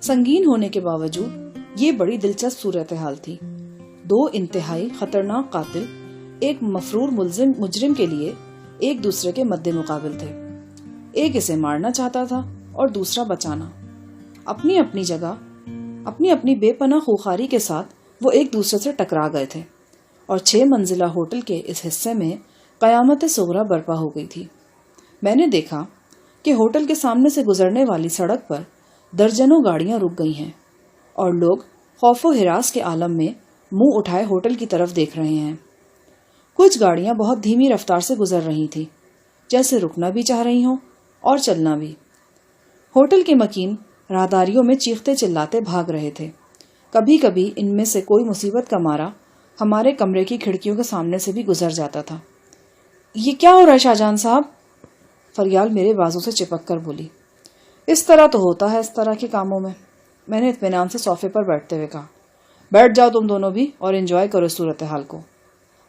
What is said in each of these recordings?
سنگین ہونے کے باوجود یہ بڑی دلچسپ صورتحال تھی۔ دو انتہائی خطرناک قاتل ایک مفرور مجرم کے لیے ایک دوسرے کے مد مقابل تھے۔ ایک اسے مارنا چاہتا تھا اور دوسرا بچانا۔ اپنی اپنی جگہ اپنی اپنی بے پناہ خوخاری کے ساتھ وہ ایک دوسرے سے ٹکرا گئے تھے اور 6 منزلہ ہوٹل کے اس حصے میں قیامت صغریٰ برپا ہو گئی تھی۔ میں نے دیکھا کہ ہوٹل کے سامنے سے گزرنے والی سڑک پر درجنوں گاڑیاں رک گئی ہیں اور لوگ خوف و ہراس کے عالم میں منہ اٹھائے ہوٹل کی طرف دیکھ رہے ہیں۔ کچھ گاڑیاں بہت دھیمی رفتار سے گزر رہی تھی، جیسے رکنا بھی چاہ رہی ہوں اور چلنا بھی۔ ہوٹل کے مکین راہداریوں میں چیختے چلاتے بھاگ رہے تھے۔ کبھی کبھی ان میں سے کوئی مصیبت کا مارا ہمارے کمرے کی کھڑکیوں کے سامنے سے بھی گزر جاتا تھا۔ یہ کیا ہو رہا ہے شاہ جہاں صاحب؟ فریال میرے بازو سے چپک کر بولی۔ اس طرح تو ہوتا ہے اس طرح کے کاموں میں نے اطمینان سے صوفے پر بیٹھتے ہوئے کہا۔ بیٹھ جاؤ تم دونوں بھی اور انجوائے کرو اس صورتحال کو۔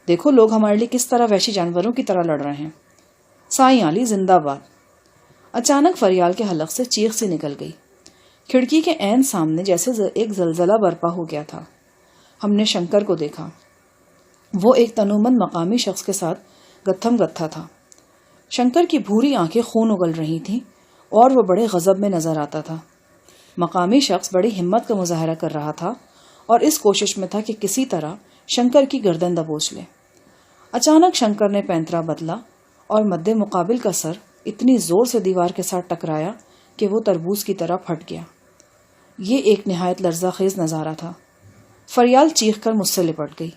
دیکھو لوگ ہمارے لیے کس طرح وحشی جانوروں کی طرح لڑ رہے ہیں۔ سائیں علی زندہ باد۔ اچانک فریال کے حلق سے چیخ سی نکل گئی۔ کھڑکی کے عین سامنے جیسے ایک زلزلہ برپا ہو گیا تھا۔ ہم نے شنکر کو دیکھا۔ وہ ایک تنومند مقامی شخص کے ساتھ گتھم گتھا تھا۔ شنکر کی بھوری آنکھیں خون اگل رہی تھیں اور وہ بڑے غضب میں نظر آتا تھا۔ مقامی شخص بڑی ہمت کا مظاہرہ کر رہا تھا اور اس کوشش میں تھا کہ کسی طرح شنکر کی گردن دبوچ لے۔ اچانک شنکر نے پینترا بدلا اور مد مقابل کا سر اتنی زور سے دیوار کے ساتھ ٹکرایا کہ وہ تربوز کی طرح پھٹ گیا۔ یہ ایک نہایت لرزہ خیز نظارہ تھا۔ فریال چیخ کر مجھ سے لپٹ گئی۔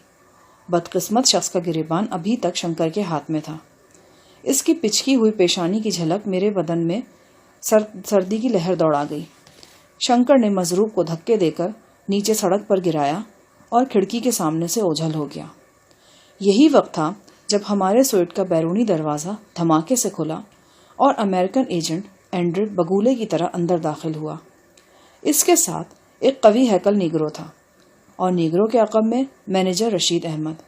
بدقسمت شخص کا گریبان ابھی تک شنکر کے ہاتھ میں تھا۔ اس کی پچکی ہوئی پیشانی کی جھلک میرے بدن میں سردی کی لہر دوڑا گئی۔ شنکر نے مضروب کو دھکے دے کر نیچے سڑک پر گرایا اور کھڑکی کے سامنے سے اوجھل ہو گیا۔ یہی وقت تھا جب ہمارے سوئٹ کا بیرونی دروازہ دھماکے سے کھلا اور امریکن ایجنٹ اینڈریڈ بگولے کی طرح اندر داخل ہوا۔ اس کے ساتھ ایک قوی ہیکل نیگرو تھا اور نیگرو کے عقب میں مینیجر رشید احمد۔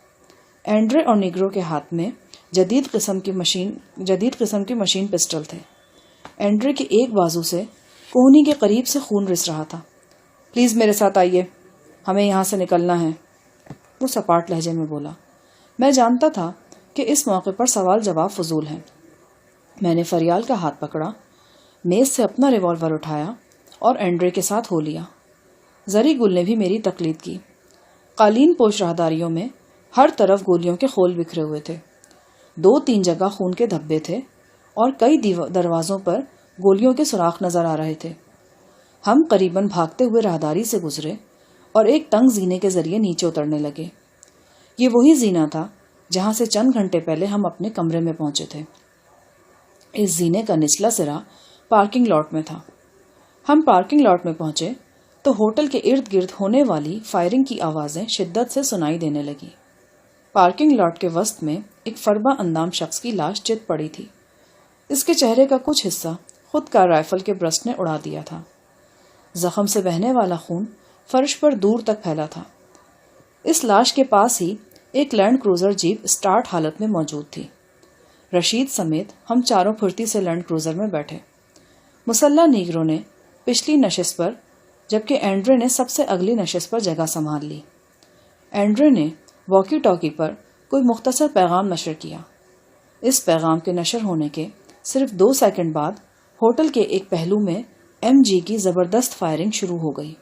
اینڈرے اور نیگرو کے ہاتھ میں جدید قسم کی مشین پسٹل تھے۔ اینڈرے کے ایک بازو سے کوہنی کے قریب سے خون رس رہا تھا۔ پلیز میرے ساتھ آئیے، ہمیں یہاں سے نکلنا ہے، وہ سپاٹ لہجے میں بولا۔ میں جانتا تھا کہ اس موقع پر سوال جواب فضول ہیں۔ میں نے فریال کا ہاتھ پکڑا، میز سے اپنا ریوالور اٹھایا اور اینڈرے کے ساتھ ہو لیا۔ زری گل نے بھی میری تقلید کی۔ قالین پوش راہداریوں میں ہر طرف گولیوں کے خول بکھرے ہوئے تھے۔ 2-3 جگہ خون کے دھبے تھے اور کئی دروازوں پر گولیوں کے سوراخ نظر آ رہے تھے۔ ہم قریباً بھاگتے ہوئے راہداری سے گزرے اور ایک تنگ زینے کے ذریعے نیچے اترنے لگے۔ یہ وہی زینہ تھا جہاں سے چند گھنٹے پہلے ہم اپنے کمرے میں پہنچے تھے۔ اس زینے کا نچلا سرا پارکنگ لاٹ میں تھا۔ ہم پارکنگ لاٹ میں پہنچے تو ہوٹل کے ارد گرد ہونے والی فائرنگ کی آوازیں شدت سے سنائی دینے لگی۔ پارکنگ لاٹ کے وسط میں ایک فربا اندام شخص کی لاش چت پڑی تھی۔ اس کے چہرے کا کچھ حصہ خود کار رائفل کے برسٹ نے اڑا دیا تھا۔ زخم سے بہنے والا خون فرش پر دور تک پھیلا تھا۔ اس لاش کے پاس ہی ایک لینڈ کروزر جیپ اسٹارٹ حالت میں موجود تھی۔ رشید سمیت ہم چاروں پھرتی سے لینڈ کروزر میں بیٹھے۔ مسلح نیگرو نے پچھلی نشست پر جبکہ اینڈرے نے سب سے اگلی نشست پر جگہ سنبھال لی۔ اینڈرے نے واکی ٹاکی پر کوئی مختصر پیغام نشر کیا۔ اس پیغام کے نشر ہونے کے صرف 2 سیکنڈ بعد ہوٹل کے ایک پہلو میں MG کی زبردست فائرنگ شروع ہو گئی۔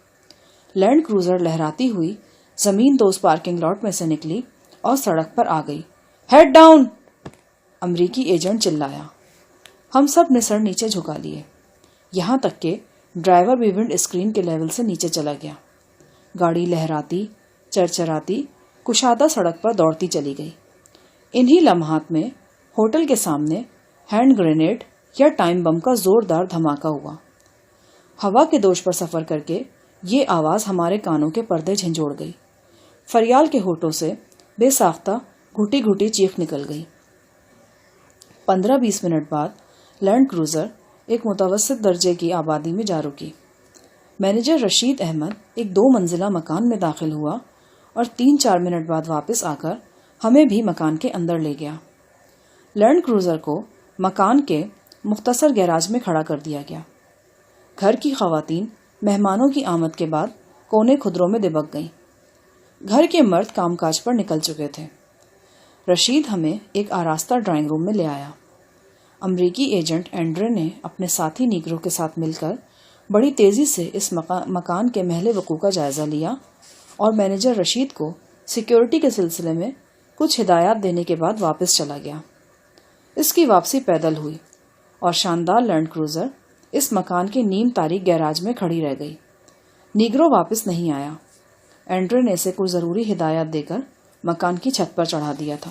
لینڈ کروزر لہراتی ہوئی زمین دوز پارکنگ لاٹ میں سے نکلی اور سڑک پر آ گئی۔ Head down! امریکی ایجنٹ چلایا۔ ہم سب نے سر نیچے جھکا لیے، یہاں تک کہ ڈرائیور بھی ونڈ اسکرین کے لیول سے نیچے چلا گیا۔ گاڑی لہراتی، چرچراتی، کشادہ سڑک پر دوڑتی چلی گئی۔ انہی لمحات میں ہوٹل کے سامنے ہینڈ گرینیڈ یا ٹائم بم کا زوردار دھماکہ ہوا۔ ہوا کے دوش پر سفر کر کے یہ آواز ہمارے کانوں کے پردے جھنجھوڑ گئی۔ فریال کے ہونٹوں سے بے ساختہ گھٹی گھٹی چیخ نکل گئی۔ 15-20 منٹ بعد لینڈ کروزر ایک متوسط درجے کی آبادی میں جا رکی۔ مینیجر رشید احمد ایک 2 منزلہ مکان میں داخل ہوا اور 3-4 منٹ بعد واپس آ کر ہمیں بھی مکان کے اندر لے گیا۔ لینڈ کروزر کو مکان کے مختصر گیراج میں کھڑا کر دیا گیا۔ گھر کی خواتین مہمانوں کی آمد کے بعد کونے خدروں میں دبک گئیں۔ گھر کے مرد کام کاج پر نکل چکے تھے۔ رشید ہمیں ایک آراستہ ڈرائنگ روم میں لے آیا۔ امریکی ایجنٹ اینڈرے نے اپنے ساتھی نیگرو کے ساتھ مل کر بڑی تیزی سے اس مکان کے محل وقوع کا جائزہ لیا اور مینیجر رشید کو سیکیورٹی کے سلسلے میں کچھ ہدایات دینے کے بعد واپس چلا گیا۔ اس کی واپسی پیدل ہوئی اور شاندار لینڈ کروزر اس مکان کے نیم تاریک گیراج میں کھڑی رہ گئی۔ نیگرو واپس نہیں آیا۔ اینڈرے نے اسے کچھ ضروری ہدایات دے کر مکان کی چھت پر چڑھا دیا تھا۔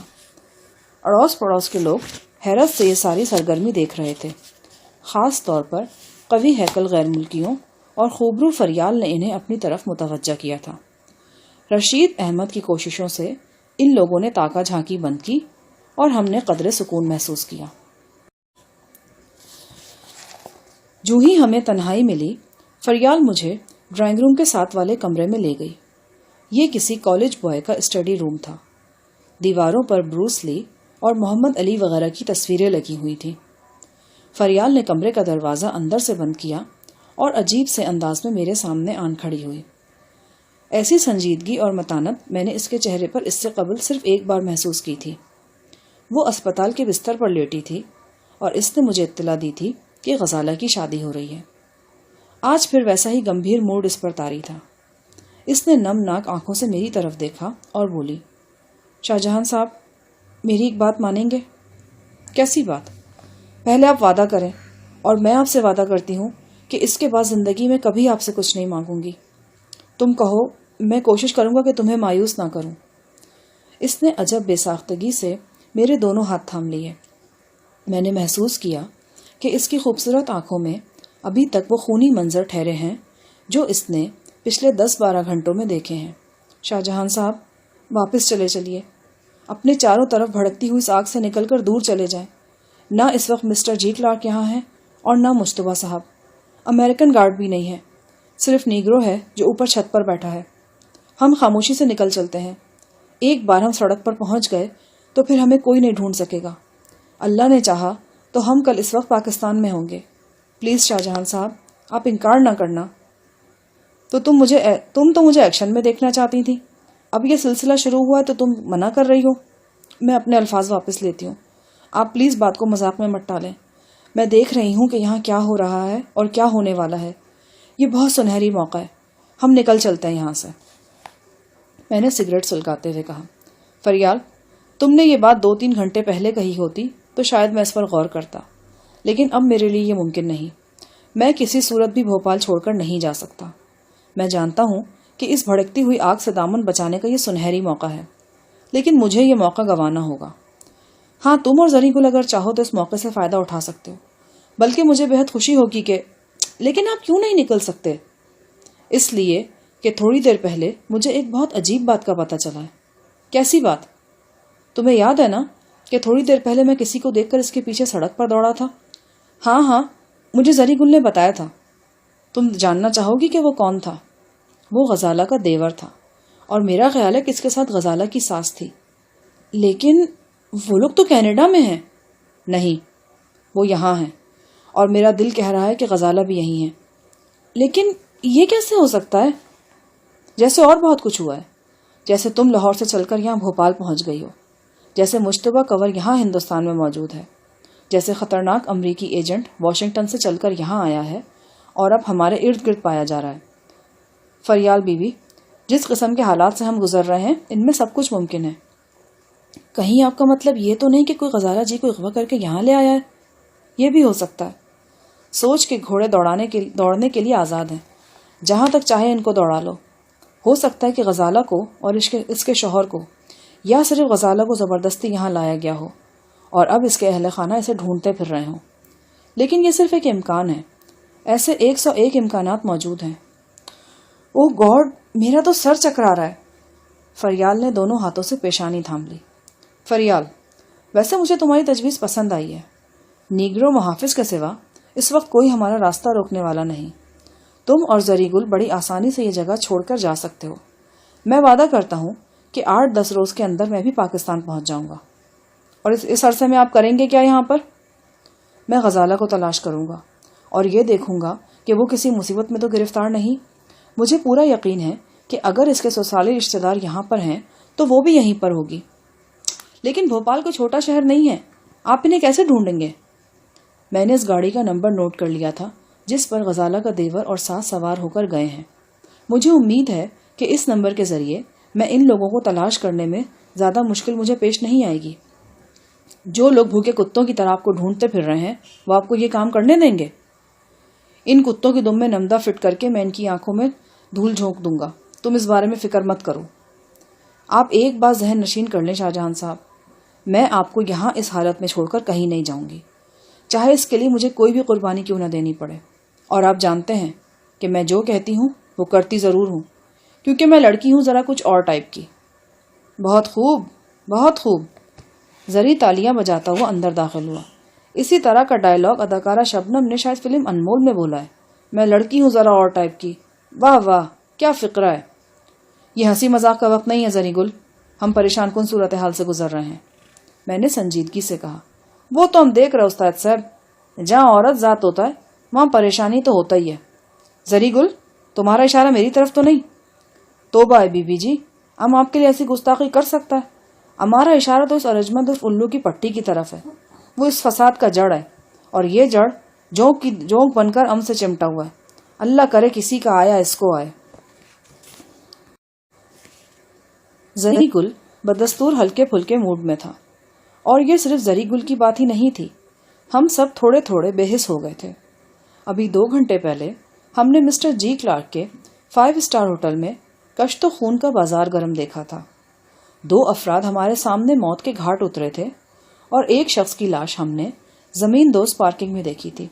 اڑوس پڑوس کے لوگ حیرت سے یہ ساری سرگرمی دیکھ رہے تھے۔ خاص طور پر قوی ہیکل غیر ملکیوں اور خوبرو فریال نے انہیں اپنی طرف متوجہ کیا تھا۔ رشید احمد کی کوششوں سے ان لوگوں نے تاکہ جھانکی بند کی اور ہم نے قدرے سکون محسوس کیا۔ جو ہی ہمیں تنہائی ملی، فریال مجھے ڈرائنگ روم کے ساتھ والے کمرے میں لے گئی۔ یہ کسی کالج بوائے کا اسٹڈی روم تھا۔ دیواروں پر بروس لی اور محمد علی وغیرہ کی تصویریں لگی ہوئی تھیں۔ فریال نے کمرے کا دروازہ اندر سے بند کیا اور عجیب سے انداز میں میرے سامنے آن کھڑی ہوئی۔ ایسی سنجیدگی اور متانت میں نے اس کے چہرے پر اس سے قبل صرف ایک بار محسوس کی تھی۔ وہ اسپتال کے بستر پر لیٹی تھی اور اس نے مجھے اطلاع دی تھی کہ غزالہ کی شادی ہو رہی ہے۔ آج پھر ویسا ہی گمبھیر موڈ اس پر طاری تھا۔ اس نے نم ناک آنکھوں سے میری طرف دیکھا اور بولی، شاہ جہاں صاحب، میری ایک بات مانیں گے؟ کیسی بات؟ پہلے آپ وعدہ کریں اور میں آپ سے وعدہ کرتی ہوں کہ اس کے بعد زندگی میں کبھی آپ سے کچھ نہیں مانگوں گی۔ تم کہو، میں کوشش کروں گا کہ تمہیں مایوس نہ کروں۔ اس نے عجب بے ساختگی سے میرے دونوں ہاتھ تھام لیے۔ میں نے محسوس کیا کہ اس کی خوبصورت آنکھوں میں ابھی تک وہ خونی منظر ٹھہرے ہیں جو اس نے پچھلے 10-12 گھنٹوں میں دیکھے ہیں۔ شاہ جہاں صاحب، واپس چلے چلیے، اپنے چاروں طرف بھڑکتی ہوئی اس آگ سے نکل کر دور چلے جائیں۔ نہ اس وقت مسٹر جی کلارک یہاں ہیں اور نہ مشتبہ صاحب۔ امریکن گارڈ بھی نہیں ہے، صرف نیگرو ہے جو اوپر چھت پر بیٹھا ہے۔ ہم خاموشی سے نکل چلتے ہیں۔ ایک بار ہم سڑک پر پہنچ گئے تو پھر ہمیں کوئی نہیں ڈھونڈ سکے گا۔ اللہ نے چاہا تو ہم کل اس وقت پاکستان میں ہوں گے۔ پلیز شاہ جہاں صاحب، آپ انکار نہ کرنا۔ تم تو مجھے ایکشن میں دیکھنا چاہتی تھی، اب یہ سلسلہ شروع ہوا ہے تو تم منع کر رہی ہو۔ میں اپنے الفاظ واپس لیتی ہوں۔ آپ پلیز بات کو مذاق میں مت ٹالیں۔ میں دیکھ رہی ہوں کہ یہاں کیا ہو رہا ہے اور کیا ہونے والا ہے۔ یہ بہت سنہری موقع ہے، ہم نکل چلتے ہیں یہاں سے۔ میں نے سگریٹ سلگاتے ہوئے کہا، فریال، تم نے یہ بات 2-3 گھنٹے پہلے کہی ہوتی تو شاید میں اس پر غور کرتا، لیکن اب میرے لیے یہ ممکن نہیں۔ میں کسی صورت بھی بھوپال چھوڑ کر نہیں جا سکتا۔ میں جانتا ہوں کہ اس بھڑکتی ہوئی آگ سے دامن بچانے کا یہ سنہری موقع ہے، لیکن مجھے یہ موقع گنوانا ہوگا۔ ہاں، تم اور زری گل اگر چاہو تو اس موقع سے فائدہ اٹھا سکتے ہو، بلکہ مجھے بہت خوشی ہوگی کہ… لیکن آپ کیوں نہیں نکل سکتے؟ اس لیے کہ تھوڑی دیر پہلے مجھے ایک بہت عجیب بات کا پتہ چلا ہے۔ کیسی بات؟ تمہیں یاد ہے نا کہ تھوڑی دیر پہلے میں کسی کو دیکھ کر اس کے پیچھے سڑک پر دوڑا تھا؟ ہاں، مجھے زری گل نے بتایا تھا۔ تم جاننا چاہو گی کہ وہ کون تھا؟ وہ غزالہ کا دیور تھا، اور میرا خیال ہے کہ اس کے ساتھ غزالہ کی ساس تھی۔ لیکن وہ لوگ تو کینیڈا میں ہیں۔ نہیں، وہ یہاں ہیں، اور میرا دل کہہ رہا ہے کہ غزالہ بھی یہیں ہے۔ لیکن یہ کیسے ہو سکتا ہے؟ جیسے اور بہت کچھ ہوا ہے، جیسے تم لاہور سے چل کر یہاں بھوپال پہنچ گئی ہو، جیسے مشتبہ کور یہاں ہندوستان میں موجود ہے، جیسے خطرناک امریکی ایجنٹ واشنگٹن سے چل کر یہاں آیا ہے اور اب ہمارے ارد گرد پایا جا رہا ہے۔ فریال بیوی، جس قسم کے حالات سے ہم گزر رہے ہیں ان میں سب کچھ ممکن ہے۔ کہیں آپ کا مطلب یہ تو نہیں کہ کوئی غزالہ جی کو اغوا کر کے یہاں لے آیا ہے؟ یہ بھی ہو سکتا ہے۔ سوچ کے گھوڑے دوڑنے کے لیے آزاد ہیں، جہاں تک چاہے ان کو دوڑا لو۔ ہو سکتا ہے کہ غزالہ کو اور اس کے شوہر کو، یا صرف غزالہ کو زبردستی یہاں لایا گیا ہو اور اب اس کے اہل خانہ اسے ڈھونڈتے پھر رہے ہوں۔ لیکن یہ صرف ایک امکان ہے، ایسے 101 امکانات موجود ہیں۔ اوہ گاڈ، میرا تو سر چکرا رہا ہے۔ فریال نے دونوں ہاتھوں سے پیشانی تھام لی۔ فریال، ویسے مجھے تمہاری تجویز پسند آئی ہے۔ نیگرو محافظ کے سوا اس وقت کوئی ہمارا راستہ روکنے والا نہیں۔ تم اور زری گل بڑی آسانی سے یہ جگہ چھوڑ کر جا سکتے ہو۔ میں وعدہ کرتا ہوں کہ 8-10 روز کے اندر میں بھی پاکستان پہنچ جاؤں گا۔ اور اس عرصے میں آپ کریں گے کیا یہاں پر؟ میں غزالہ کو تلاش کروں گا اور یہ دیکھوں گا کہ وہ کسی مصیبت میں تو گرفتار نہیں؟ مجھے پورا یقین ہے کہ اگر اس کے سسرالی رشتہ دار یہاں پر ہیں تو وہ بھی یہیں پر ہوگی۔ لیکن بھوپال کوئی چھوٹا شہر نہیں ہے، آپ انہیں کیسے ڈھونڈیں گے؟ میں نے اس گاڑی کا نمبر نوٹ کر لیا تھا جس پر غزالہ کا دیور اور ساتھ سوار ہو کر گئے ہیں۔ مجھے امید ہے کہ اس نمبر کے ذریعے میں ان لوگوں کو تلاش کرنے میں زیادہ مشکل مجھے پیش نہیں آئے گی۔ جو لوگ بھوکے کتوں کی طرح آپ کو ڈھونڈتے پھر رہے ہیں وہ آپ کو یہ کام کرنے دیں گے؟ ان کتوں کی دم میں نمدہ فٹ کر کے میں ان کی آنکھوں میں دھول جھونک دوں گا۔ تم اس بارے میں فکر مت کرو۔ آپ ایک بات ذہن نشین کر لیں شاہ جہاں صاحب، میں آپ کو یہاں اس حالت میں چھوڑ کر کہیں نہیں جاؤں گی، چاہے اس کے لیے مجھے کوئی بھی قربانی کیوں نہ دینی پڑے۔ اور آپ جانتے ہیں کہ میں جو کہتی ہوں وہ کرتی ضرور ہوں، کیونکہ میں لڑکی ہوں ذرا کچھ اور ٹائپ کی۔ بہت خوب، بہت خوب۔ زری تالیاں بجاتا ہوا اندر داخل ہوا۔ اسی طرح کا ڈائیلاگ اداکارہ شبنم نے شاید فلم انمول میں بولا ہے، میں لڑکی ہوں ذرا اور ٹائپ کی۔ واہ واہ، کیا فقرہ ہے۔ یہ ہنسی مذاق کا وقت نہیں ہے زری گل، ہم پریشان کن صورتحال سے گزر رہے ہیں۔ میں نے سنجیدگی سے کہا، وہ تو ہم دیکھ رہے استاد صاحب، جہاں عورت ذات ہوتا ہے وہاں پریشانی تو ہوتا ہی ہے۔ زری گل، تمہارا اشارہ میری طرف تو نہیں؟ توبہ ہے بی بی جی، ہم آپ کے لیے ایسی گستاخی کر سکتا ہے؟ ہمارا اشارہ تو اس ارجمند اور الو کی پٹی کی طرف ہے، وہ اس فساد کا جڑ ہے، اور یہ جڑ جونک بن کر ام سے چمٹا ہوا ہے۔ اللہ کرے کسی کا آیا اس کو آئے۔ زری گل بدستور ہلکے پھلکے موڈ میں تھا، اور یہ صرف زری گل کی بات ہی نہیں تھی، ہم سب تھوڑے تھوڑے بے حس ہو گئے تھے۔ ابھی 2 گھنٹے پہلے ہم نے مسٹر جی کلارک کے 5 اسٹار ہوٹل میں کشت و خون کا بازار گرم دیکھا تھا۔ 2 افراد ہمارے سامنے موت کے گھاٹ اترے تھے، اور ایک شخص کی لاش ہم نے زمین دوز پارکنگ میں دیکھی تھی۔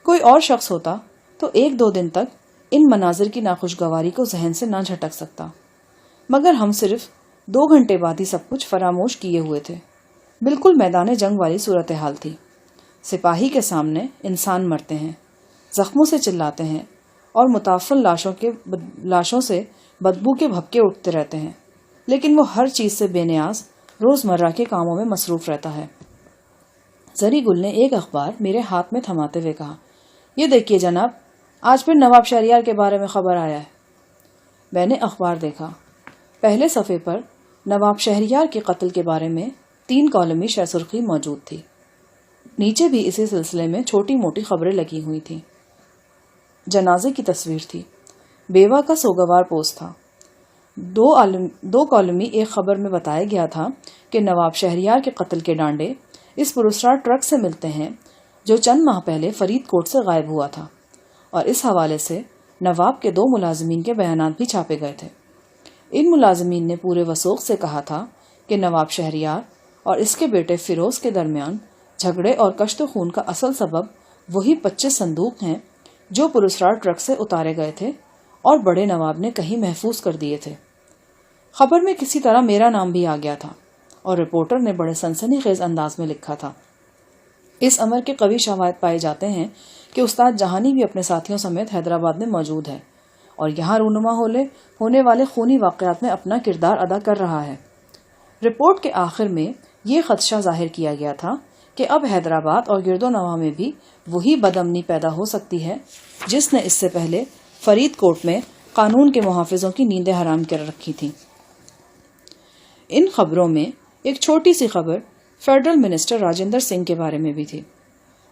کوئی اور شخص ہوتا تو 1-2 دن تک ان مناظر کی ناخوشگواری کو ذہن سے نہ جھٹک سکتا، مگر ہم صرف 2 گھنٹے بعد ہی سب کچھ فراموش کیے ہوئے تھے۔ بالکل میدان جنگ والی صورتحال تھی۔ سپاہی کے سامنے انسان مرتے ہیں، زخموں سے چلاتے ہیں، اور متعفن لاشوں سے بدبو کے بھپکے اٹھتے رہتے ہیں، لیکن وہ ہر چیز سے بے نیاز روزمرہ کے کاموں میں مصروف رہتا ہے۔ زری گل نے ایک اخبار میرے ہاتھ میں تھماتے ہوئے کہا، یہ دیکھیے جناب، آج پھر نواب شہریار کے بارے میں خبر آیا ہے۔ میں نے اخبار دیکھا۔ پہلے صفحے پر نواب شہریار کے قتل کے بارے میں 3 کالمی شہ سرخی موجود تھی۔ نیچے بھی اسی سلسلے میں چھوٹی موٹی خبریں لگی ہوئی تھیں۔ جنازے کی تصویر تھی، بیوہ کا سوگوار پوسٹ تھا۔ 2 کالمی ایک خبر میں بتایا گیا تھا کہ نواب شہریار کے قتل کے ڈانڈے اس پراسرار ٹرک سے ملتے ہیں جو چند ماہ پہلے فرید کوٹ سے غائب ہوا تھا، اور اس حوالے سے نواب کے 2 ملازمین کے بیانات بھی چھاپے گئے تھے۔ ان ملازمین نے پورے وثوق سے کہا تھا کہ نواب شہریار اور اس کے بیٹے فیروز کے درمیان جھگڑے اور کشت و خون کا اصل سبب وہی 25 صندوق ہیں جو پراسرار ٹرک سے اتارے گئے تھے اور بڑے نواب نے کہیں محفوظ کر دیے تھے۔ خبر میں کسی طرح میرا نام بھی آ گیا تھا، اور رپورٹر نے بڑے سنسنی خیز انداز میں لکھا تھا، اس امر کے قوی شواہد پائے جاتے ہیں کہ استاد جہانی بھی اپنے ساتھیوں سمیت حیدرآباد میں موجود ہے، اور یہاں رونما ہونے والے خونی واقعات میں اپنا کردار ادا کر رہا ہے۔ رپورٹ کے آخر میں یہ خدشہ ظاہر کیا گیا تھا کہ اب حیدرآباد اور گرد و نواح میں بھی وہی بدامنی پیدا ہو سکتی ہے جس نے اس سے پہلے فرید کوٹ میں قانون کے محافظوں کی نیندیں حرام کر رکھی تھیں۔ ان خبروں میں ایک چھوٹی سی خبر فیڈرل منسٹر راجندر سنگھ کے بارے میں بھی تھی۔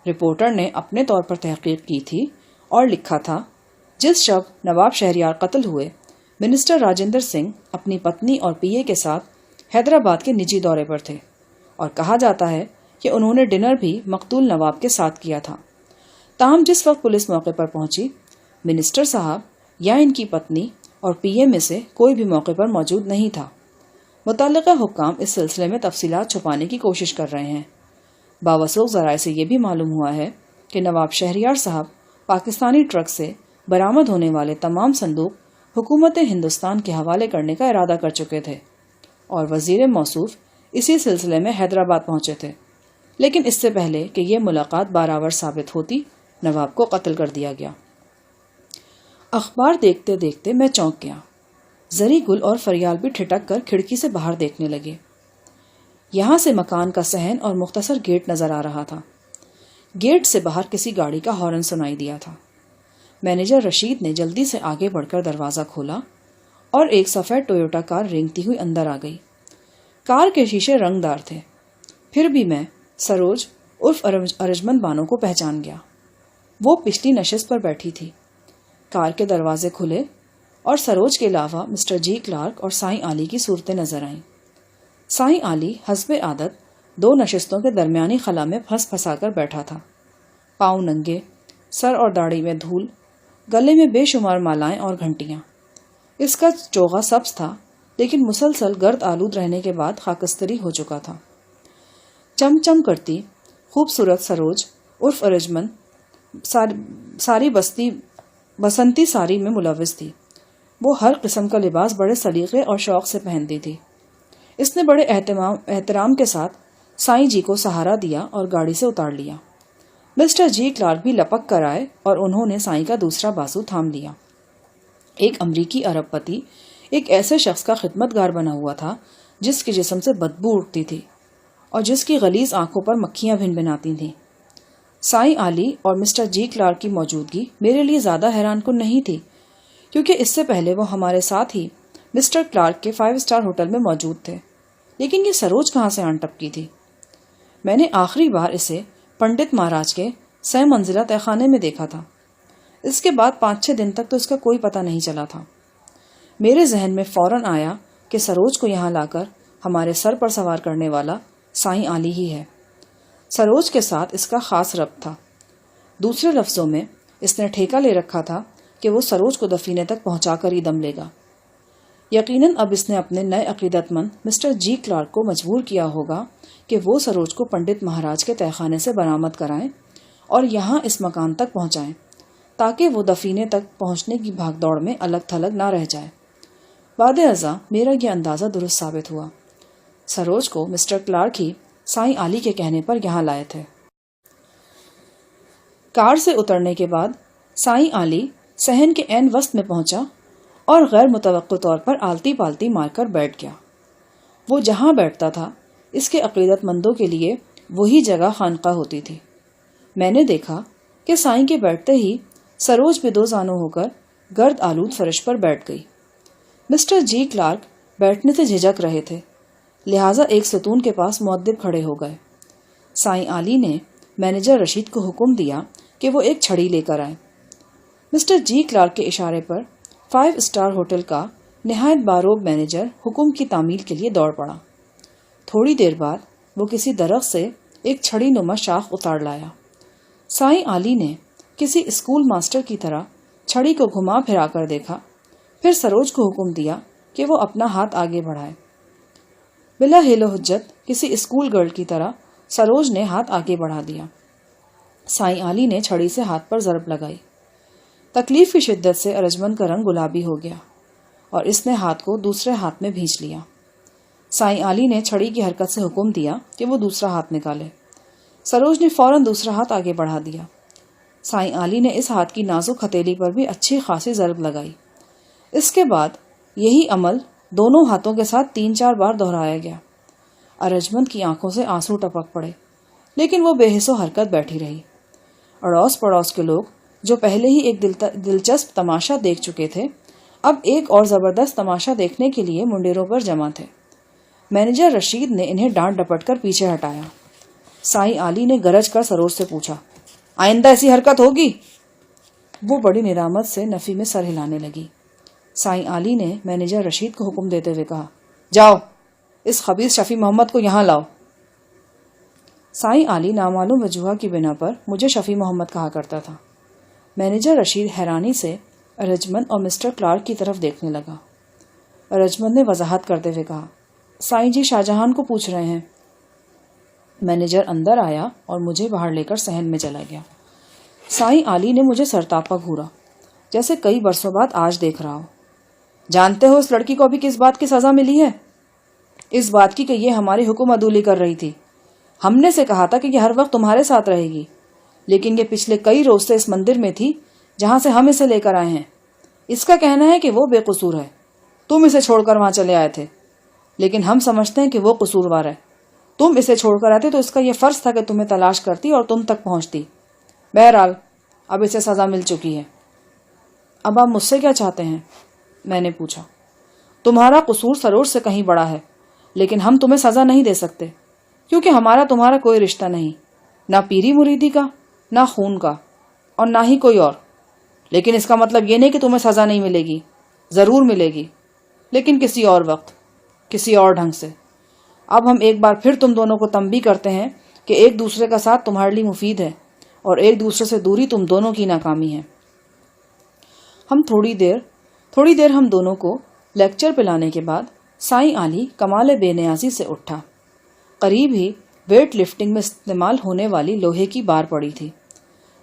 رپورٹر نے اپنے طور پر تحقیق کی تھی اور لکھا تھا، جس شب نواب شہریار قتل ہوئے، منسٹر راجندر سنگھ اپنی پتنی اور پی اے کے ساتھ حیدرآباد کے نجی دورے پر تھے، اور کہا جاتا ہے کہ انہوں نے ڈنر بھی مقتول نواب کے ساتھ کیا تھا۔ تاہم جس وقت پولیس موقع پر پہنچی، منسٹر صاحب یا ان کی پتنی اور پی اے میں سے کوئی بھی موقع پر موجود نہیں تھا۔ متعلقہ حکام اس سلسلے میں تفصیلات چھپانے کی کوشش کر رہے ہیں۔ باوثوق ذرائع سے یہ بھی معلوم ہوا ہے کہ نواب شہریار صاحب پاکستانی ٹرک سے برآمد ہونے والے تمام صندوق حکومت ہندوستان کے حوالے کرنے کا ارادہ کر چکے تھے، اور وزیر موصوف اسی سلسلے میں حیدرآباد پہنچے تھے، لیکن اس سے پہلے کہ یہ ملاقات بارآور ثابت ہوتی، نواب کو قتل کر دیا گیا۔ اخبار دیکھتے دیکھتے میں چونک گیا۔ زری گل اور فریال بھی ٹھٹک کر کھڑکی سے باہر دیکھنے لگے۔ یہاں سے مکان کا صحن اور مختصر گیٹ نظر آ رہا تھا۔ گیٹ سے باہر کسی گاڑی کا ہارن سنائی دیا تھا۔ مینیجر رشید نے جلدی سے آگے بڑھ کر دروازہ کھولا اور ایک سفید ٹویوٹا کار رینگتی ہوئی اندر آ گئی۔ کار کے شیشے رنگ دار تھے۔ پھر بھی میں سروج عرف ارجمن بانو کو پہچان گیا۔ وہ پچھلی نشست پر بیٹھی تھی۔ کار کے دروازے کھلے اور سروج کے علاوہ مسٹر جی کلارک اور سائیں علی کی صورتیں نظر آئیں۔ سائیں علی حسب عادت 2 نشستوں کے درمیانی خلا میں پھنس پھنسا کر بیٹھا تھا، پاؤں ننگے، سر اور داڑھی میں دھول، گلے میں بے شمار مالائیں اور گھنٹیاں۔ اس کا چوغا سبز تھا لیکن مسلسل گرد آلود رہنے کے بعد خاکستری ہو چکا تھا۔ چم چم کرتی خوبصورت سروج عرف ارجمن ساری بسنتی ساری میں ملوث تھی۔ وہ ہر قسم کا لباس بڑے سلیقے اور شوق سے پہنتی تھی۔ اس نے بڑے احترام کے ساتھ سائیں جی کو سہارا دیا اور گاڑی سے اتار لیا۔ مسٹر جی کلارک بھی لپک کر آئے اور انہوں نے سائیں کا دوسرا بازو تھام لیا۔ ایک امریکی ارب پتی ایک ایسے شخص کا خدمتگار بنا ہوا تھا جس کے جسم سے بدبو اٹھتی تھی اور جس کی غلیظ آنکھوں پر مکھیاں بھن بھناتی تھیں۔ سائیں علی اور مسٹر جی کلارک کی موجودگی میرے لیے زیادہ حیران کن نہیں تھی، کیونکہ اس سے پہلے وہ ہمارے ساتھ ہی مسٹر کلارک کے 5 اسٹار ہوٹل میں موجود تھے۔ لیکن یہ سروج کہاں سے آن ٹپکی تھی؟ میں نے آخری بار اسے پنڈت مہاراج کے 6 منزلہ تہہ خانے میں دیکھا تھا۔ اس کے بعد 5-6 دن تک تو اس کا کوئی پتہ نہیں چلا تھا۔ میرے ذہن میں فوراً آیا کہ سروج کو یہاں لا کر ہمارے سر پر سوار کرنے والا سائیں علی ہی ہے۔ سروج کے ساتھ اس کا خاص ربط تھا۔ دوسرے لفظوں میں اس نے ٹھیکہ لے رکھا تھا کہ وہ سروج کو دفینے تک پہنچا کر ہی دم لے گا۔ یقیناً اب اس نے اپنے نئے عقیدت مند مسٹر جی کلارک کو مجبور کیا ہوگا کہ وہ سروج کو پنڈت مہاراج کے تہہ خانے سے برآمد کرائیں اور یہاں اس مکان تک پہنچائیں تاکہ وہ دفینے تک پہنچنے کی بھاگ دوڑ میں الگ تھلگ نہ رہ جائے۔ بعد ازاں میرا یہ اندازہ درست ثابت ہوا۔ سروج کو مسٹر کلارک ہی سائیں علی کے کہنے پر یہاں لائے تھے۔ کار سے اترنے کے بعد سائیں علی صحن کے عین وسط میں پہنچا اور غیر متوقع طور پر آلتی پالتی مار کر بیٹھ گیا۔ وہ جہاں بیٹھتا تھا اس کے عقیدت مندوں کے لیے وہی جگہ خانقاہ ہوتی تھی۔ میں نے دیکھا کہ سائیں کے بیٹھتے ہی سروج بے دو زانو ہو کر گرد آلود فرش پر بیٹھ گئی۔ مسٹر جی کلارک بیٹھنے سے جھجک رہے تھے، لہٰذا ایک ستون کے پاس مؤدب کھڑے ہو گئے۔ سائیں علی نے مینیجر رشید کو حکم دیا کہ وہ ایک چھڑی لے کر آئے۔ مسٹر جی کلارک کے اشارے پر 5 اسٹار ہوٹل کا نہایت باروب مینیجر حکم کی تعمیل کے لیے دوڑ پڑا۔ تھوڑی دیر بعد وہ کسی درخت سے ایک چھڑی نما شاخ اتار لایا۔ سائیں علی نے کسی اسکول ماسٹر کی طرح چھڑی کو گھما پھرا کر دیکھا، پھر سروج کو حکم دیا کہ وہ اپنا ہاتھ آگے بڑھائے۔ بلا ہیل و حجت کسی اسکول گرل کی طرح سروج نے ہاتھ آگے بڑھا دیا۔ سائیں علی نے چھڑی سے ہاتھ پر ضرب لگائی۔ تکلیف کی شدت سے ارجمن کا رنگ گلابی ہو گیا اور اس نے ہاتھ کو دوسرے ہاتھ میں بھینچ لیا۔ سائیں علی نے چھڑی کی حرکت سے حکم دیا کہ وہ دوسرا ہاتھ نکالے۔ سروج نے فوراً دوسرا ہاتھ آگے بڑھا دیا۔ سائیں علی نے اس ہاتھ کی نازک ہتھیلی پر بھی اچھی خاصی ضرب لگائی۔ اس کے بعد یہی عمل دونوں ہاتھوں کے ساتھ 3-4 بار دہرایا گیا۔ ارجمند کی آنکھوں سے آنسو ٹپک پڑے، لیکن وہ بے حس و حرکت بیٹھی رہی۔ اڑوس پڑوس کے لوگ جو پہلے ہی ایک دلچسپ تماشا دیکھ چکے تھے، اب ایک اور زبردست تماشا دیکھنے کے لیے منڈیروں پر جمع تھے۔ مینیجر رشید نے انہیں ڈانٹ ڈپٹ کر پیچھے ہٹایا۔ سائیں علی نے گرج کر سروج سے پوچھا، آئندہ ایسی حرکت ہوگی؟ وہ بڑی ندامت سے نفی میں سر ہلانے لگی۔ سائیں علی نے مینیجر رشید کو حکم دیتے ہوئے کہا، جاؤ اس خبیث شفیع محمد کو یہاں لاؤ۔ سائیں علی نامعلوم وجوہ کی بنا پر مجھے شفیع محمد کہا کرتا تھا۔ مینیجر رشید حیرانی سے ارجمن اور مسٹر کلارک کی طرف دیکھنے لگا۔ ارجمن نے وضاحت کرتے ہوئے کہا، سائیں جی شاہجہان کو پوچھ رہے ہیں۔ مینیجر اندر آیا اور مجھے باہر لے کر صحن میں چلا گیا۔ سائیں علی نے مجھے سرتاپا گھورا، جیسے کئی برسوں بعد آج دیکھ رہا ہو۔ جانتے ہو اس لڑکی کو ابھی کس بات کی سزا ملی ہے؟ اس بات کی کہ یہ ہماری حکم عدولی کر رہی تھی۔ ہم نے سے کہا تھا کہ یہ ہر وقت تمہارے ساتھ رہے گی، لیکن یہ پچھلے کئی روز سے اس مندر میں تھی جہاں سے ہم اسے لے کر آئے ہیں۔ اس کا کہنا ہے کہ وہ بے قصور ہے، تم اسے چھوڑ کر وہاں چلے آئے تھے، لیکن ہم سمجھتے ہیں کہ وہ قصوروار ہے۔ تم اسے چھوڑ کر آتے تو اس کا یہ فرض تھا کہ تمہیں تلاش کرتی اور تم تک پہنچتی۔ بہرحال اب اسے سزا مل چکی ہے۔ اب آپ مجھ سے کیا چاہتے ہیں؟ میں نے پوچھا۔ تمہارا قصور سروج سے کہیں بڑا ہے، لیکن ہم تمہیں سزا نہیں دے سکتے کیونکہ ہمارا تمہارا کوئی رشتہ نہیں، نہ پیری مریدی کا، نہ خون کا، اور نہ ہی کوئی اور۔ لیکن اس کا مطلب یہ نہیں کہ تمہیں سزا نہیں ملے گی، ضرور ملے گی، لیکن کسی اور وقت، کسی اور ڈھنگ سے۔ اب ہم ایک بار پھر تم دونوں کو تنبیہ کرتے ہیں کہ ایک دوسرے کا ساتھ تمہارے لیے مفید ہے اور ایک دوسرے سے دوری تم دونوں کی ناکامی ہے۔ ہم تھوڑی دیر ہم دونوں کو لیکچر پلانے کے بعد سائیں علی کمال بے نیازی سے اٹھا۔ قریب ہی ویٹ لفٹنگ میں استعمال ہونے والی لوہے کی بار پڑی تھی۔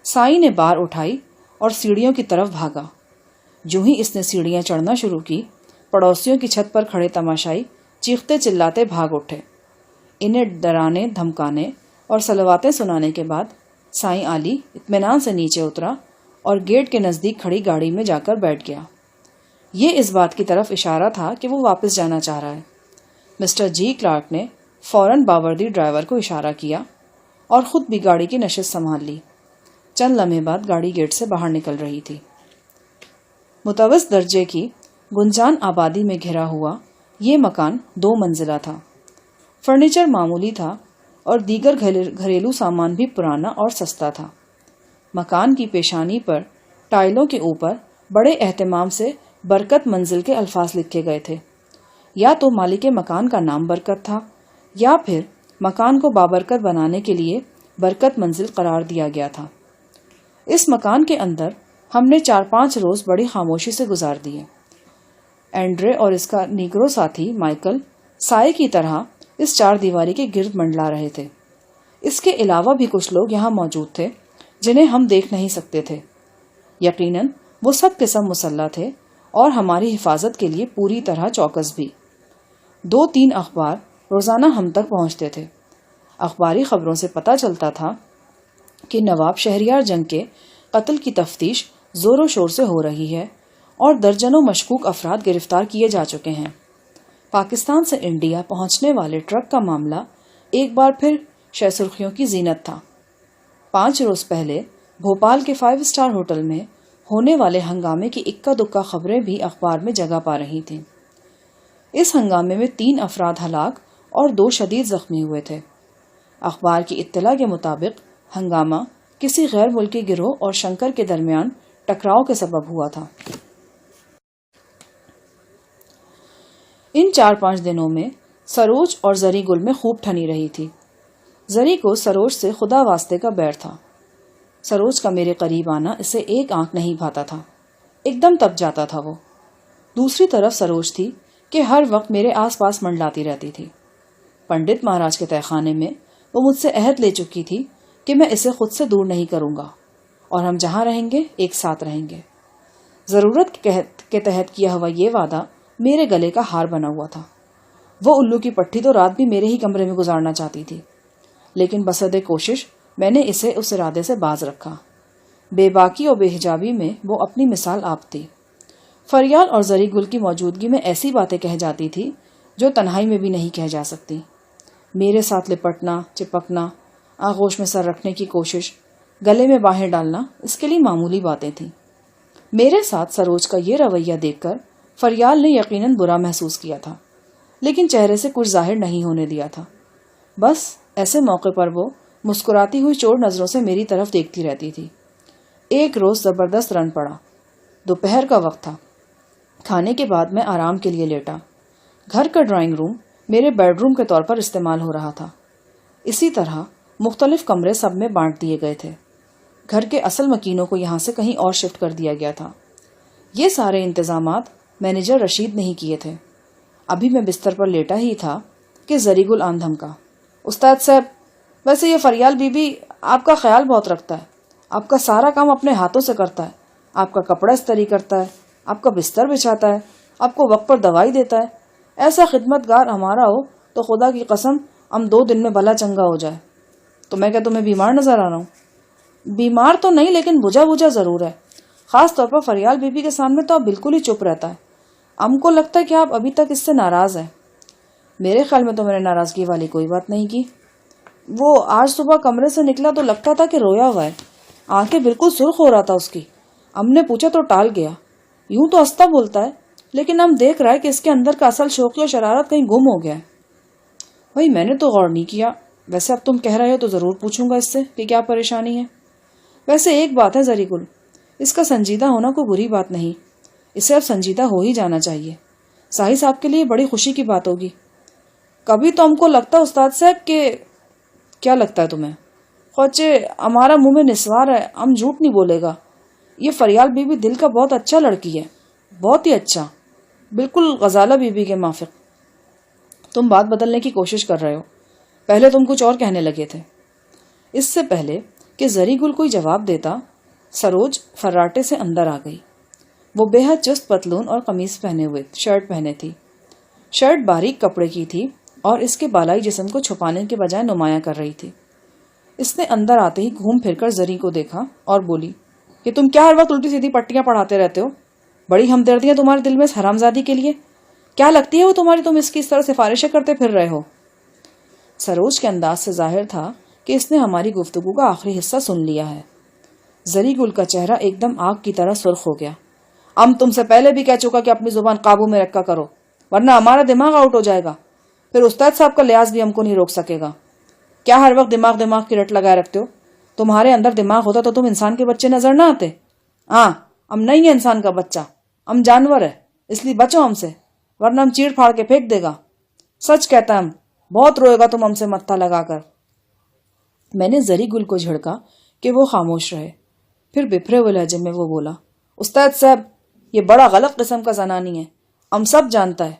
سائیں نے بار اٹھائی اور سیڑھیوں کی طرف بھاگا۔ جو ہی اس نے سیڑھیاں چڑھنا شروع کی، پڑوسیوں کی چھت پر کھڑے تماشائی چیختے چلاتے بھاگ اٹھے۔ انہیں ڈرانے دھمکانے اور صلواتیں سنانے کے بعد سائیں علی اطمینان سے نیچے اترا اور گیٹ کے نزدیک کھڑی گاڑی میں جا کر بیٹھ گیا۔ یہ اس بات کی طرف اشارہ تھا کہ وہ واپس جانا چاہ رہا ہے۔ مسٹر جی کلارک نے فوراً باوردی ڈرائیور کو اشارہ کیا اور خود بھی گاڑی کی نشست سنبھال لی۔ چند لمحے بعد گاڑی گیٹ سے باہر نکل رہی تھی۔ متوسط درجے کی گنجان آبادی میں گھرا ہوا یہ مکان 2 منزلہ تھا۔ فرنیچر معمولی تھا اور دیگر گھریلو سامان بھی پرانا اور سستا تھا۔ مکان کی پیشانی پر ٹائلوں کے اوپر بڑے اہتمام سے برکت منزل کے الفاظ لکھے گئے تھے۔ یا تو مالک مکان کا نام برکت تھا یا پھر مکان کو بابرکت بنانے کے لیے برکت منزل قرار دیا گیا تھا۔ اس مکان کے اندر ہم نے 4-5 روز بڑی خاموشی سے گزار دیے۔ اینڈرے اور اس کا نیگرو ساتھی مائیکل سائے کی طرح اس 4 دیواری کے گرد منڈلا رہے تھے۔ اس کے علاوہ بھی کچھ لوگ یہاں موجود تھے جنہیں ہم دیکھ نہیں سکتے تھے۔ یقیناً وہ سب کے سب مسلح تھے اور ہماری حفاظت کے لیے پوری طرح چوکس بھی۔ 2-3 اخبار روزانہ ہم تک پہنچتے تھے۔ اخباری خبروں سے پتہ چلتا تھا کہ نواب شہریار جنگ کے قتل کی تفتیش زور و شور سے ہو رہی ہے اور درجنوں مشکوک افراد گرفتار کیے جا چکے ہیں۔ پاکستان سے انڈیا پہنچنے والے ٹرک کا معاملہ ایک بار پھر شہ سرخیوں کی زینت تھا۔ 5 روز پہلے بھوپال کے 5 اسٹار ہوٹل میں ہونے والے ہنگامے کی اکا دکا خبریں بھی اخبار میں جگہ پا رہی تھیں۔ اس ہنگامے میں 3 افراد ہلاک اور 2 شدید زخمی ہوئے تھے۔ اخبار کی اطلاع کے مطابق ہنگامہ کسی غیر ملکی گروہ اور شنکر کے درمیان ٹکراؤ کے سبب ہوا تھا۔ ان 4-5 دنوں میں سروج اور زری گل میں خوب ٹھنی رہی تھی۔ زری کو سروج سے خدا واسطے کا بیر تھا۔ سروج کا میرے قریب آنا اسے ایک آنکھ نہیں بھاتا تھا، ایک دم تپ جاتا تھا وہ۔ دوسری طرف سروج تھی کہ ہر وقت میرے آس پاس منڈلاتی رہتی تھی۔ پنڈت مہاراج کے تہخانے میں وہ مجھ سے عہد لے چکی تھی کہ میں اسے خود سے دور نہیں کروں گا اور ہم جہاں رہیں گے ایک ساتھ رہیں گے۔ ضرورت کے تحت کیا ہوا یہ وعدہ میرے گلے کا ہار بنا ہوا تھا۔ وہ الو کی پٹھی تو رات بھی میرے ہی کمرے میں گزارنا چاہتی تھی، لیکن بسد کوشش میں نے اسے اس ارادے سے باز رکھا۔ بے باکی اور بے حجابی میں وہ اپنی مثال آپ تھی۔ فریال اور زری گل کی موجودگی میں ایسی باتیں کہہ جاتی تھی جو تنہائی میں بھی نہیں کہہ جا سکتی۔ میرے ساتھ لپٹنا، چپکنا، آغوش میں سر رکھنے کی کوشش، گلے میں باہیں ڈالنا اس کے لیے معمولی باتیں تھیں۔ میرے ساتھ سروج کا یہ رویہ دیکھ کر فریال نے یقیناً برا محسوس کیا تھا، لیکن چہرے سے کچھ ظاہر نہیں ہونے دیا تھا۔ بس ایسے موقع پر وہ مسکراتی ہوئی چور نظروں سے میری طرف دیکھتی رہتی تھی۔ ایک روز زبردست رن پڑا۔ دوپہر کا وقت تھا۔ کھانے کے بعد میں آرام کے لیے لیٹا۔ گھر کا ڈرائنگ روم میرے بیڈ روم کے طور پر استعمال ہو رہا تھا۔ اسی طرح مختلف کمرے سب میں بانٹ دیے گئے تھے۔ گھر کے اصل مکینوں کو یہاں سے کہیں اور شفٹ کر دیا گیا تھا۔ یہ سارے انتظامات مینیجر رشید نے ہی کیے تھے۔ ابھی میں بستر پر لیٹا ہی تھا کہ زری گل آن دھمکا۔ استاد صاحب، ویسے یہ فریال بی بی آپ کا خیال بہت رکھتا ہے، آپ کا سارا کام اپنے ہاتھوں سے کرتا ہے، آپ کا کپڑا استری کرتا ہے، آپ کا بستر بچھاتا ہے، آپ کو وقت پر دوائی دیتا ہے۔ ایسا خدمت گار ہمارا ہو تو خدا کی قسم ہم 2 دن میں بھلا چنگا ہو جائے۔ تو میں کیا تمہیں بیمار نظر آ رہا ہوں؟ بیمار تو نہیں، لیکن بجھا بجھا ضرور ہے۔ خاص طور پر فریال بی بی کے سامنے تو آپ بالکل ہی چپ رہتا ہے۔ ہم کو لگتا ہے کہ آپ ابھی تک اس سے ناراض ہیں۔ میرے خیال میں تو میں نے ناراضگی والی کوئی بات نہیں کی۔ وہ آج صبح کمرے سے نکلا تو لگتا تھا کہ رویا ہوا ہے، آنکھیں بالکل سرخ ہو رہا تھا اس کی۔ ہم نے پوچھا تو ٹال گیا، یوں تو ہنستا بولتا ہے، لیکن ہم دیکھ رہا ہے کہ اس کے اندر کا اصل شوق و شرارت کہیں گم ہو گیا ہے۔ بھائی میں نے تو غور نہیں کیا، ویسے اب تم کہہ رہے ہو تو ضرور پوچھوں گا اس سے کہ کیا پریشانی ہے۔ ویسے ایک بات ہے زری گل، اس کا سنجیدہ ہونا کوئی بری بات نہیں، اسے اب سنجیدہ ہو ہی جانا چاہیے۔ ساحل صاحب کے لیے بڑی خوشی کی بات ہوگی۔ کبھی تو ہم کو لگتا ہے استاد صاحب کہ… کیا لگتا ہے تمہیں؟ خوچے ہمارا منہ میں نسوار ہے، ہم جھوٹ نہیں بولے گا۔ یہ فریال بی بی دل کا بہت اچھا لڑکی ہے، بہت ہی اچھا، بالکل غزالہ بی بی کے مافق۔ تم بات بدلنے کی کوشش کر رہے ہو، پہلے تم کچھ اور کہنے لگے تھے۔ اس سے پہلے کہ زری گل کوئی جواب دیتا، سروج فراٹے سے اندر آ گئی۔ وہ بے حد چست پتلون اور قمیص پہنے ہوئے شرٹ پہنے تھی۔ شرٹ باریک کپڑے کی تھی اور اس کے بالائی جسم کو چھپانے کے بجائے نمایاں کر رہی تھی۔ اس نے اندر آتے ہی گھوم پھر کر زری کو دیکھا اور بولی کہ تم کیا ہر وقت الٹی سیدھی پٹیاں پڑھاتے رہتے ہو؟ بڑی ہمدردیاں تمہارے دل میں اس حرامزادی کے لیے؟ کیا لگتی ہے وہ تمہاری، تم اس کی اس طرح سفارشیں کرتے پھر رہے ہو؟ سروج کے انداز سے ظاہر تھا کہ اس نے ہماری گفتگو کا آخری حصہ سن لیا ہے۔ زری گل کا چہرہ ایک دم آگ کی طرح سرخ ہو گیا۔ ہم تم سے پہلے بھی کہہ چکا کہ اپنی زبان قابو میں رکھا کرو، ورنہ ہمارا دماغ آؤٹ ہو جائے گا، پھر استاد صاحب کا لحاظ بھی ہم کو نہیں روک سکے گا۔ کیا ہر وقت دماغ کی رٹ لگائے رکھتے ہو؟ تمہارے اندر دماغ ہوتا تو تم انسان کے بچے نظر نہ آتے۔ ہاں، ہم نہیں ہے انسان کا بچہ، ہم جانور ہے، اس لیے بچو ہم سے، ورنہ ہم چیڑ پھاڑ کے پھینک دے گا۔ سچ کہتا ہم، بہت روئے گا تم ہم سے متھا لگا کر۔ میں نے زری گل کو جھڑکا کہ وہ خاموش رہے، پھر بپھرے ہوئے لہجے میں وہ بولا، استاد صاحب یہ بڑا غلط قسم کا زنانی ہے، ہم سب جانتا ہے،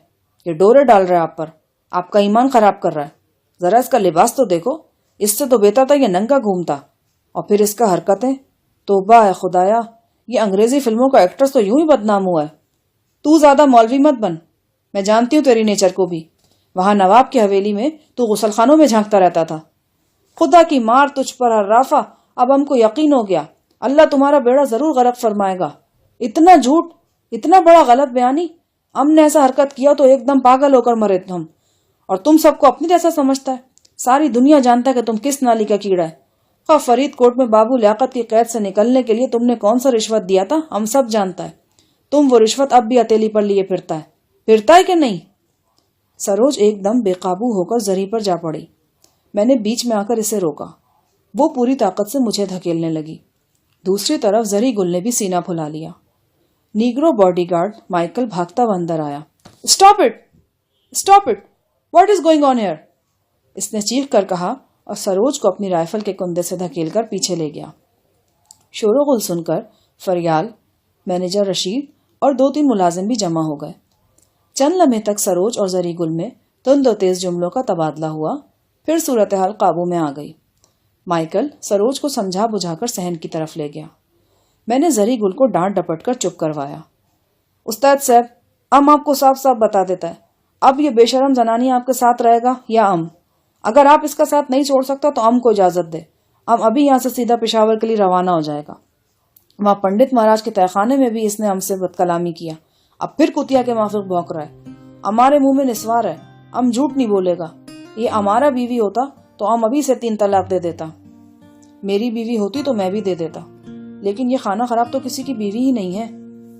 یہ ڈورے ڈال رہا ہے آپ پر، آپ کا ایمان خراب کر رہا ہے۔ ذرا اس کا لباس تو دیکھو، اس سے تو بہتر تھا یہ ننگا گھومتا، اور پھر اس کا حرکتیں، توبہ ہے خدایا، یہ انگریزی فلموں کا ایکٹرز تو یوں ہی بدنام ہوا ہے۔ تو زیادہ مولوی مت بن، میں جانتی ہوں تیری نیچر کو بھی، وہاں نواب کی حویلی میں تو غسل خانوں میں جھانکتا رہتا تھا۔ خدا کی مار تجھ پر حرافہ، اب ہم کو یقین ہو گیا، اللہ تمہارا بیڑا ضرور غرق فرمائے گا۔ اتنا جھوٹ، اتنا بڑا غلط بیانی، ہم نے ایسا حرکت کیا تو ایک دم پاگل ہو کر مرے ہم، اور تم سب کو اپنی جیسا سمجھتا ہے۔ ساری دنیا جانتا ہے کہ تم کس نالی کا کیڑا ہے۔ خواہ فرید کوٹ میں بابو لیاقت کی قید سے نکلنے کے لیے تم نے کون سا رشوت دیا تھا، ہم سب جانتا ہے۔ تم وہ رشوت اب بھی ہتھیلی پر لیے پھرتا ہے کہ نہیں؟ سروج ایک دم بے قابو ہو کر زری پر جا پڑی۔ میں نے بیچ میں آ کر اسے روکا، وہ پوری طاقت سے مجھے دھکیلنے لگی۔ دوسری طرف زری گل نے بھی سینہ پھلا لیا۔ نیگرو باڈی گارڈ مائیکل بھاگتا ہوا اندر آیا۔ Stop it, what is going on here? اس نے چیخ کر کہا اور سروج کو اپنی رائفل کے کندھے سے دھکیل کر پیچھے لے گیا۔ شور و غل سن کر فریال، مینیجر رشید اور 2-3 ملازم بھی جمع ہو گئے۔ چند لمحے تک سروج اور زری گل میں تند و تیز جملوں کا تبادلہ ہوا، پھر صورتحال قابو میں آ گئی۔ مائیکل سروج کو سمجھا بجھا کر صحن کی طرف لے گیا۔ میں نے زری گل کو ڈانٹ ڈپٹ کر چپ کروایا۔ استاد صاحب، ہم آپ کو صاف صاف بتا دیتا ہے، اب یہ بے شرم زنانی آپ کے ساتھ رہے گا یا ہم؟ اگر آپ اس کا ساتھ نہیں چھوڑ سکتا تو ہم کو اجازت دے، ہم ابھی یہاں سے سیدھا پشاور کے لیے روانہ ہو جائے گا۔ وہاں پنڈت مہاراج کے تہہ خانے میں بھی اس نے ہم سے بد کلامی کیا، اب پھر کتیا کے مافق بھونک رہا ہے۔ ہمارے منہ میں نسوار ہے، ہم جھوٹ نہیں بولے گا۔ یہ ہمارا بیوی ہوتا تو ہم ابھی سے 3 طلاق دے دیتا، میری بیوی ہوتی تو میں بھی دے دیتا، لیکن یہ خانہ خراب تو کسی کی بیوی ہی نہیں ہے۔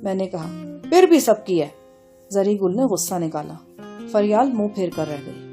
میں نے کہا، پھر بھی سب کی ہے۔ زری گل نے غصہ نکالا۔ فریال منہ پھیر کر رہ گئی۔